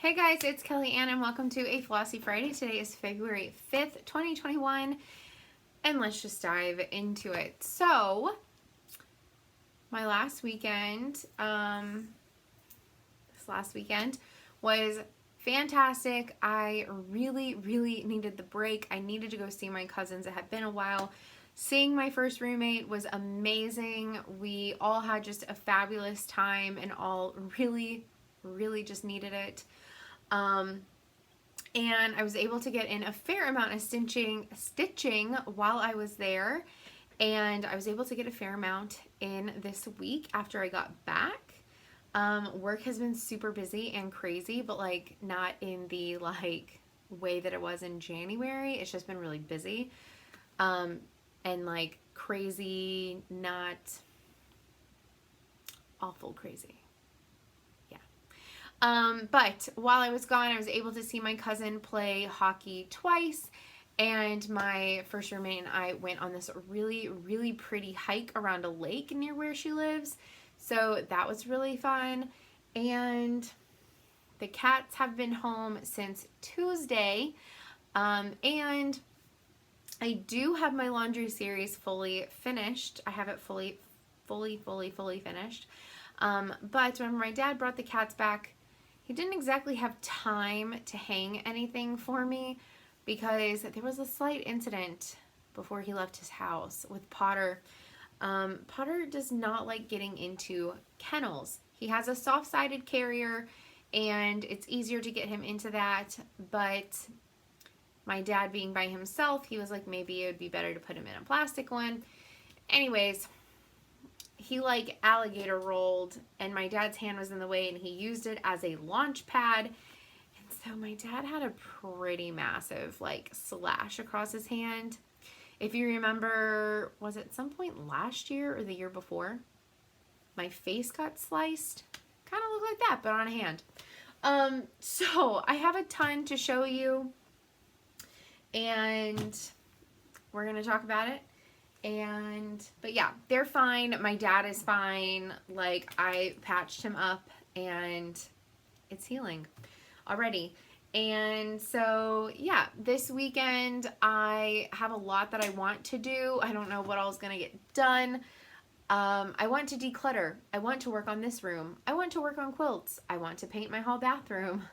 Hey guys, it's Kelly Ann and welcome to a Flossy Friday. Today is February 5th, 2021, and let's just dive into it. So, my last weekend, this last weekend was fantastic. I really needed the break. I needed to go see my cousins. It had been a while. Seeing my first roommate was amazing. We all had just a fabulous time and all really just needed it. And I was able to get in a fair amount of stitching while I was there, and I was able to get a fair amount in this week after I got back. Work has been super busy and crazy, but like not in the like way that it was in January. It's just been really busy, and like crazy, not awful crazy. But while I was gone, I was able to see my cousin play hockey twice, and my first roommate and I went on this really pretty hike around a lake near where she lives. So that was really fun. And the cats have been home since Tuesday. And I do have my laundry series fully finished. I have it fully finished. But when my dad brought the cats back, he didn't exactly have time to hang anything for me because there was a slight incident before he left his house with Potter. Potter does not like getting into kennels. He has a soft-sided carrier and it's easier to get him into that, but my dad being by himself, he was like, maybe it would be better to put him in a plastic one. Anyways, he like alligator rolled and my dad's hand was in the way and he used it as a launch pad. And so my dad had a pretty massive like slash across his hand. If you remember, was it some point last year or the year before? My face got sliced. Kind of looked like that, but on a hand. So I have a ton to show you and we're going to talk about it. But yeah, they're fine. My dad is fine. Like, I patched him up and it's healing already. And so yeah, this weekend I have a lot that I want to do. I don't know what all is going to get done. I want to declutter. I want to work on this room. I want to work on quilts. I want to paint my hall bathroom.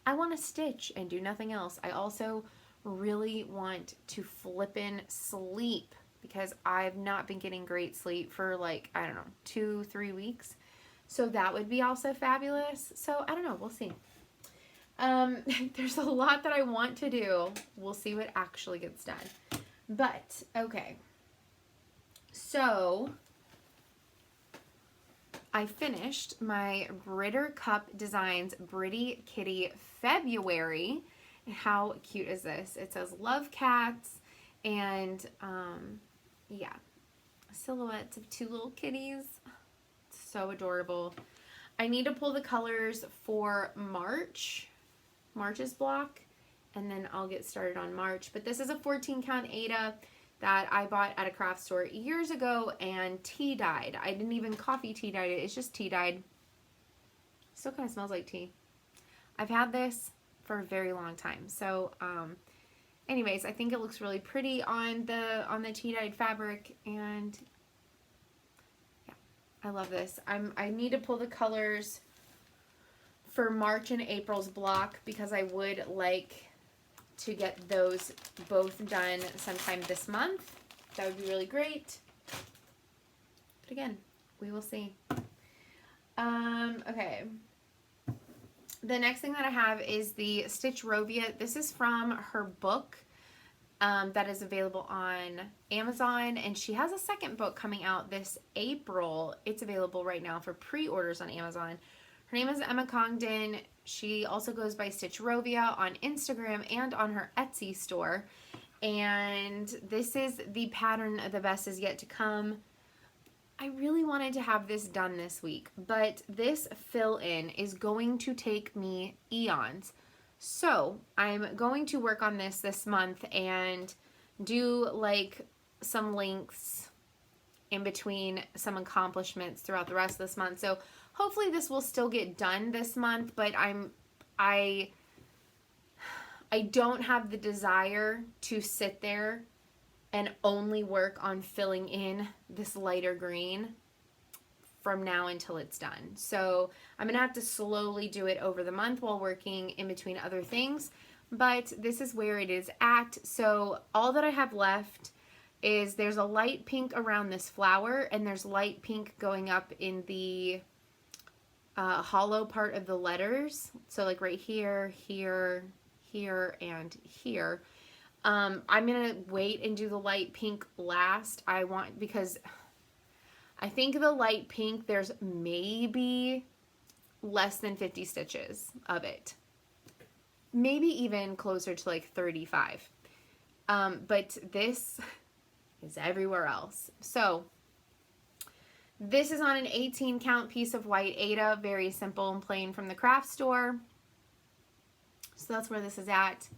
I want to stitch and do nothing else. I also really want to flippin' sleep, because I've not been getting great sleep for like, I don't know, 2-3 weeks. So that would be also fabulous. So I don't know, we'll see. There's a lot that I want to do. We'll see what actually gets done. But, okay. So, I finished my Ritter Cup Designs Britty Kitty February. How cute is this? It says love cats and, yeah, silhouettes of two little kitties. So adorable. I need to pull the colors for March's block, and then I'll get started on March. But this is a 14 count Aida that I bought at a craft store years ago and tea dyed. I didn't even coffee tea dyed it. It's just tea dyed. Still kind of smells like tea. I've had this for a very long time. So, anyways, I think it looks really pretty on the tea-dyed fabric, and yeah, I love this. I need to pull the colors for March and April's block because I would like to get those both done sometime this month. That would be really great. But again, we will see. Okay. The next thing that I have is the Stitch Rovia. This is from her book that is available on Amazon, and she has a second book coming out this April. It's available right now for pre-orders on Amazon. Her name is Emma Congdon. She also goes by Stitch Rovia on Instagram and on her Etsy store. And this is the pattern The Best Is Yet to Come. I really wanted to have this done this week, but this fill-in is going to take me eons. So I'm going to work on this month and do like some links in between some accomplishments throughout the rest of this month. So hopefully this will still get done this month, but I'm I don't have the desire to sit there and only work on filling in this lighter green from now until it's done. So I'm gonna have to slowly do it over the month while working in between other things, but this is where it is at. So all that I have left is there's a light pink around this flower, and there's light pink going up in the hollow part of the letters. So like right here, here, here, and here. I'm gonna wait and do the light pink last. Because I think the light pink, there's maybe less than 50 stitches of it. Maybe even closer to like 35. But this is everywhere else. So this is on an 18 count piece of white Aida, very simple and plain from the craft store. So that's where this is at.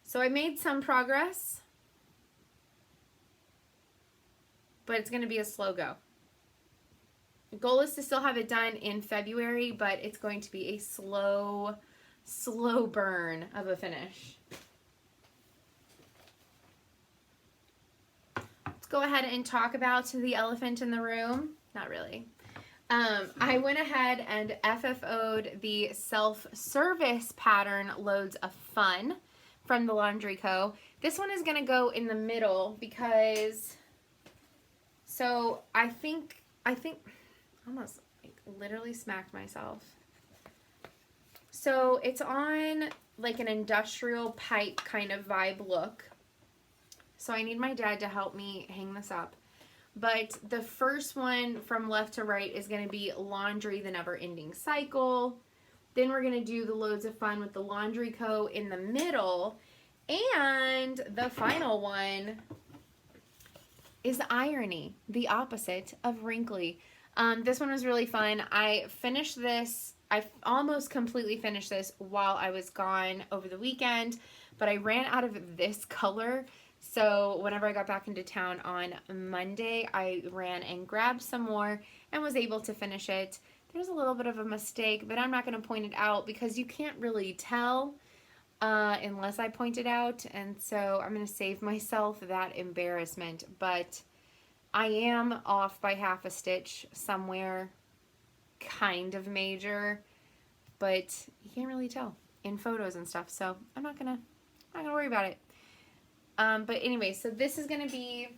So I made some progress, but it's going to be a slow go. The goal is to still have it done in February, but it's going to be a slow burn of a finish. Let's go ahead and talk about the elephant in the room. Not really. I went ahead and FFO'd the self-service pattern Loads of Fun from the Laundry Co. This one is going to go in the middle because, so I think almost like literally smacked myself. So it's on like an industrial pipe kind of vibe look. So I need my dad to help me hang this up. But the first one from left to right is going to be Laundry, the Never Ending Cycle. Then we're going to do the Loads of Fun with the Laundry Co. in the middle. And the final one is Irony, the opposite of Wrinkly. This one was really fun. I finished this, I almost completely finished this while I was gone over the weekend, but I ran out of this color. So whenever I got back into town on Monday, I ran and grabbed some more and was able to finish it. There's a little bit of a mistake, but I'm not going to point it out because you can't really tell unless I point it out. And so I'm going to save myself that embarrassment. But I am off by half a stitch somewhere kind of major, but you can't really tell in photos and stuff. So I'm not going to worry about it. But anyway, so this is going to be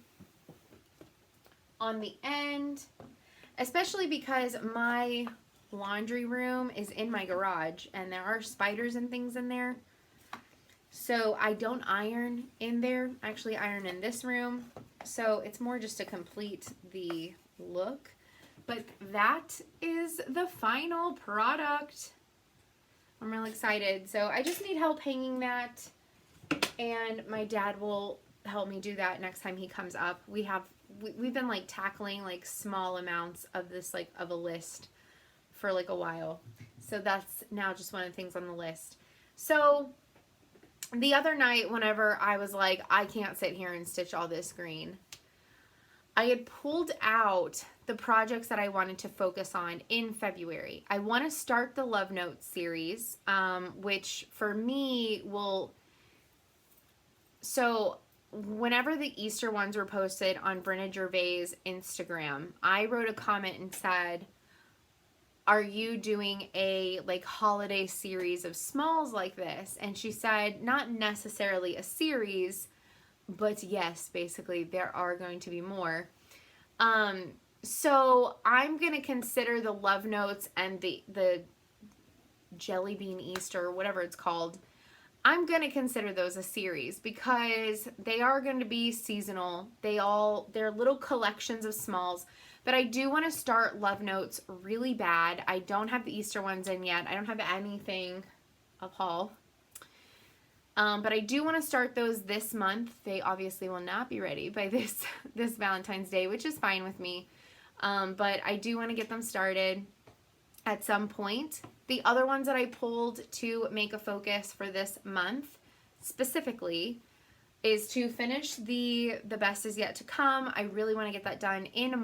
on the end, especially because my laundry room is in my garage and there are spiders and things in there. So I don't iron in there. I actually iron in this room. So it's more just to complete the look. But that is the final product. I'm really excited. So I just need help hanging that. And my dad will help me do that next time he comes up. We've been like tackling like small amounts of this like of a list for like a while. So that's now just one of the things on the list. So the other night whenever I was like, I can't sit here and stitch all this green, I had pulled out the projects that I wanted to focus on in February. I want to start the Love Notes series, which for me will... So whenever the Easter ones were posted on Brenna Gervais' Instagram, I wrote a comment and said, are you doing a like holiday series of smalls like this? And she said, not necessarily a series, but yes, basically there are going to be more. So I'm going to consider the Love Notes and the Jelly Bean Easter, whatever it's called, I'm going to consider those a series because they are going to be seasonal. They're little collections of smalls, but I do want to start Love Notes really bad. I don't have the Easter ones in yet. I don't have anything of haul. But I do want to start those this month. They obviously will not be ready by this Valentine's Day, which is fine with me. But I do want to get them started at some point. The other ones that I pulled to make a focus for this month specifically is to finish the Best Is Yet to Come. I really want to get that done in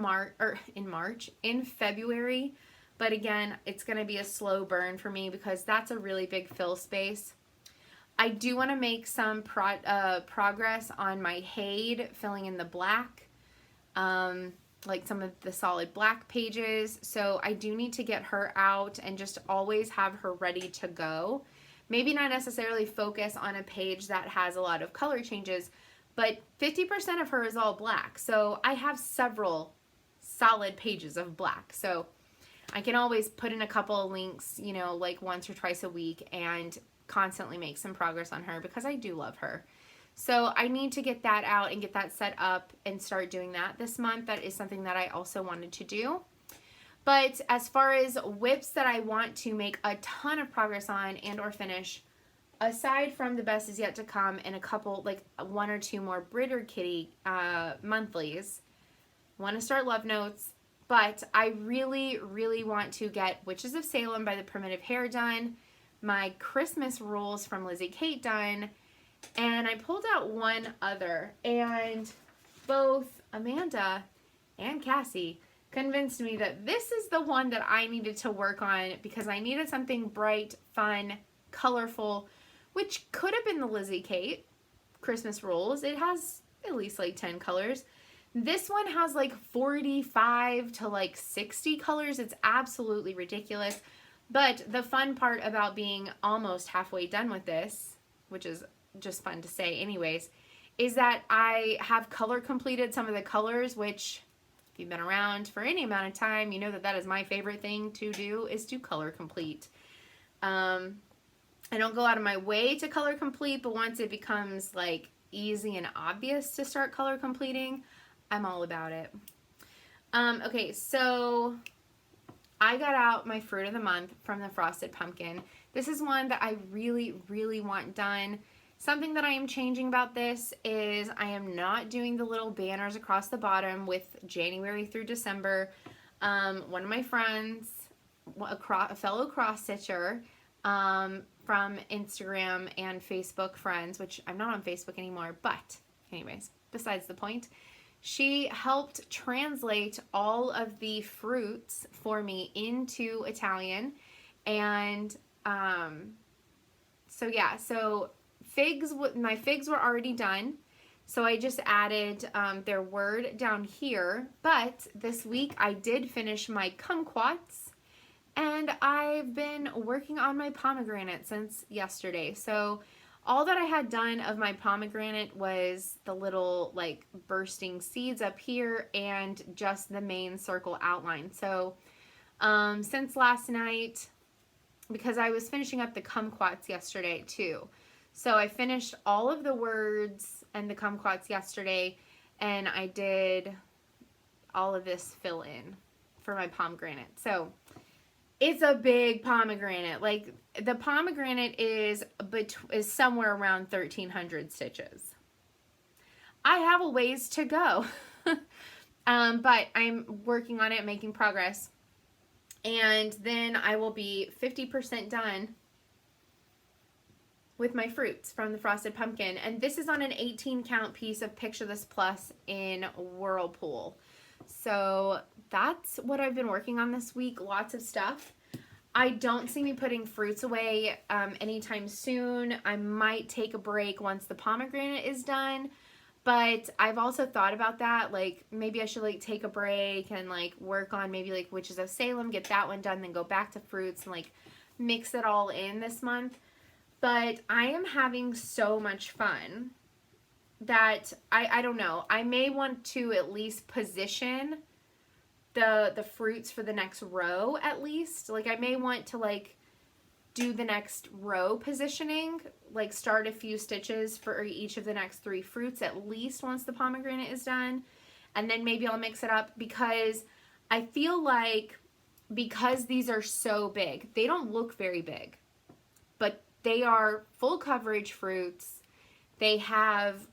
February. But again, it's going to be a slow burn for me because that's a really big fill space. I do want to make some progress on my Haid, filling in the black, like some of the solid black pages. So I do need to get her out and just always have her ready to go. Maybe not necessarily focus on a page that has a lot of color changes, but 50% of her is all black. So I have several solid pages of black. So I can always put in a couple of links, you know, like once or twice a week and constantly make some progress on her because I do love her. So I need to get that out and get that set up and start doing that this month. That is something that I also wanted to do. But as far as whips that I want to make a ton of progress on and or finish, aside from the best is yet to come and a couple, like 1 or 2 more Britter Kitty monthlies, want to start Love Notes. But I really, really want to get Witches of Salem by the Primitive Hair done, my Christmas rules from Lizzie Kate done, and I pulled out one other, and both Amanda and Cassie convinced me that this is the one that I needed to work on because I needed something bright, fun, colorful, which could have been the Lizzie Kate Christmas rules. It has at least like 10 colors. This one has like 45 to like 60 colors. It's absolutely ridiculous. But the fun part about being almost halfway done with this, which is just fun to say anyways, is that I have color completed some of the colors, which if you've been around for any amount of time, you know that that is my favorite thing to do, is to color complete. I don't go out of my way to color complete, but once it becomes like easy and obvious to start color completing, I'm all about it. Okay, so I got out my fruit of the month from the Frosted Pumpkin. This is one that I really, really want done. Something that I am changing about this is I am not doing the little banners across the bottom with January through December. One of my friends, a fellow cross-stitcher from Instagram and Facebook friends, which I'm not on Facebook anymore, but anyways, besides the point, she helped translate all of the fruits for me into Italian. And so yeah, so my figs were already done. So I just added their word down here. But this week I did finish my kumquats, and I've been working on my pomegranate since yesterday. So all that I had done of my pomegranate was the little like bursting seeds up here and just the main circle outline. So since last night, because I was finishing up the kumquats yesterday too. So I finished all of the words and the kumquats yesterday, and I did all of this fill in for my pomegranate. So it's a big pomegranate. Like the pomegranate is somewhere around 1,300 stitches. I have a ways to go, but I'm working on it, making progress. And then I will be 50% done with my fruits from the Frosted Pumpkin. And this is on an 18 count piece of Picture This Plus in Whirlpool. So that's what I've been working on this week. Lots of stuff. I don't see me putting fruits away anytime soon. I might take a break once the pomegranate is done. But I've also thought about that. Like maybe I should like take a break and like work on maybe like Witches of Salem, get that one done, then go back to fruits and like mix it all in this month. But I am having so much fun that I don't know. I may want to at least position the fruits for the next row at least. Like I may want to like do the next row positioning, like start a few stitches for each of the next 3 fruits at least once the pomegranate is done. And then maybe I'll mix it up because I feel like because these are so big, they don't look very big, but they are full coverage fruits. They have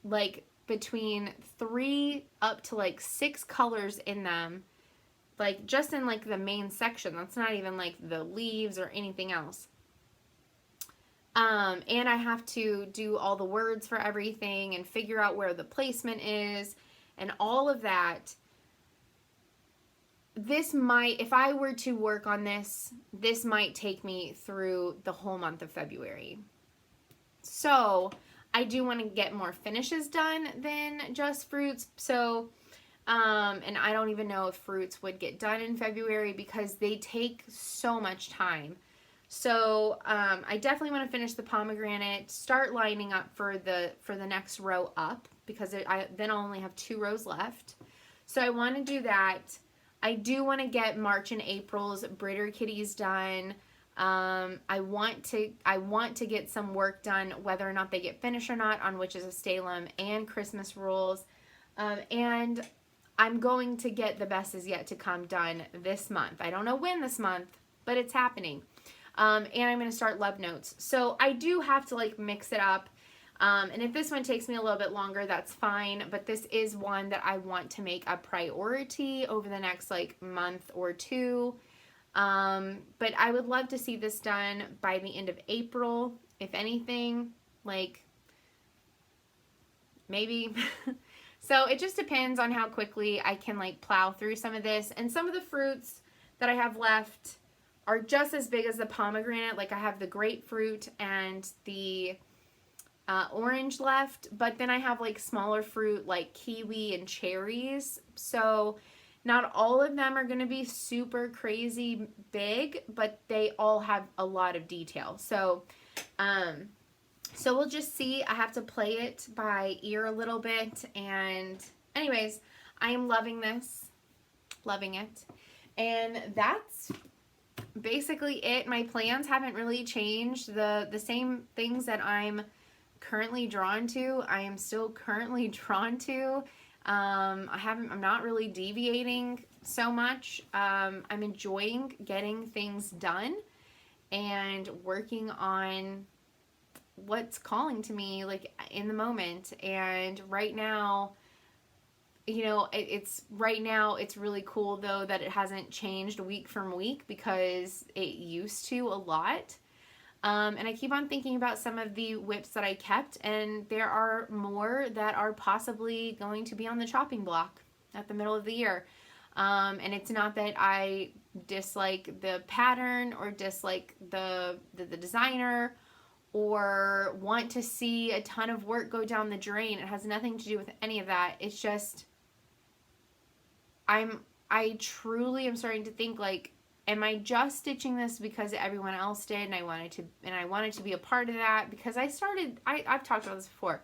like between 3 up to like 6 colors in them, like just in like the main section. That's not even like the leaves or anything else. And I have to do all the words for everything and figure out where the placement is and all of that. this might, if I were to work on this, this might take me through the whole month of February. So I do want to get more finishes done than just fruits. So, and I don't even know if fruits would get done in February because they take so much time. So I definitely want to finish the pomegranate, start lining up for the next row up, because then I'll only have 2 rows left. So I want to do that. I do want to get March and April's Britter Kitties done. I want to get some work done, whether or not they get finished or not, on Witches of Salem and Christmas rules. And I'm going to get The Best Is Yet to Come done this month. I don't know when this month, but it's happening. And I'm going to start Love Notes. So I do have to like mix it up. And if this one takes me a little bit longer, that's fine. But this is one that I want to make a priority over the next like month or 2. But I would love to see this done by the end of April, if anything, like maybe. So it just depends on how quickly I can like plow through some of this. And some of the fruits that I have left are just as big as the pomegranate. Like I have the grapefruit and the orange left, but then I have like smaller fruit like kiwi and cherries. So not all of them are going to be super crazy big, but they all have a lot of detail. So, so we'll just see. I have to play it by ear a little bit. And anyways, I am loving this, loving it. And that's basically it. My plans haven't really changed. The same things that I'm currently drawn to, I am still currently drawn to. I'm not really deviating so much. I'm enjoying getting things done and working on what's calling to me like in the moment. And right now, you know, it's really cool though that it hasn't changed week from week, because it used to a lot. And I keep on thinking about some of the whips that I kept, and there are more that are possibly going to be on the chopping block at the middle of the year. And it's not that I dislike the pattern or dislike the designer or want to see a ton of work go down the drain. It has nothing to do with any of that. It's just I truly am starting to think like, am I just stitching this because everyone else did and I wanted to be a part of that? Because I've talked about this before.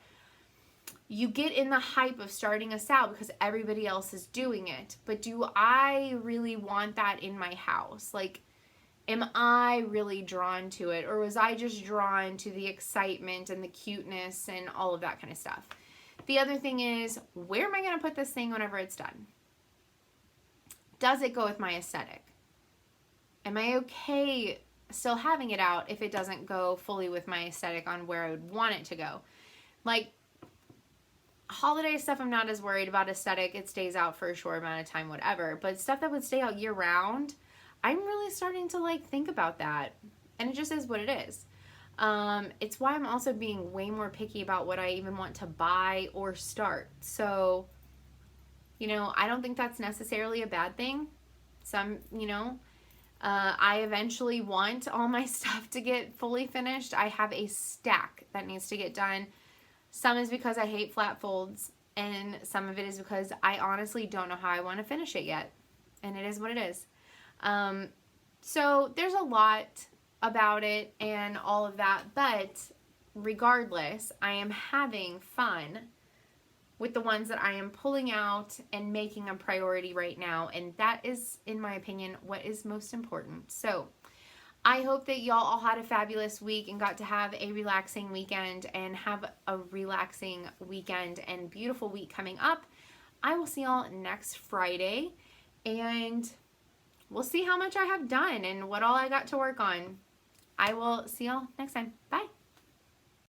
You get in the hype of starting a style because everybody else is doing it. But do I really want that in my house? Like, am I really drawn to it? Or was I just drawn to the excitement and the cuteness and all of that kind of stuff? The other thing is, where am I going to put this thing whenever it's done? Does it go with my aesthetic? Am I okay still having it out if it doesn't go fully with my aesthetic on where I would want it to go? Like, holiday stuff, I'm not as worried about aesthetic. It stays out for a short amount of time, whatever. But stuff that would stay out year round, I'm really starting to like think about that. And it just is what it is. It's why I'm also being way more picky about what I even want to buy or start. So, you know, I don't think that's necessarily a bad thing. I eventually want all my stuff to get fully finished. I have a stack that needs to get done. Some is because I hate flat folds, and some of it is because I honestly don't know how I want to finish it yet. And it is what it is. So there's a lot about it and all of that, but regardless, I am having fun with the ones that I am pulling out and making a priority right now. And that is, in my opinion, what is most important. So I hope that y'all all had a fabulous week and got to have a relaxing weekend and have a relaxing weekend and beautiful week coming up. I will see y'all next Friday, and we'll see how much I have done and what all I got to work on. I will see y'all next time. Bye.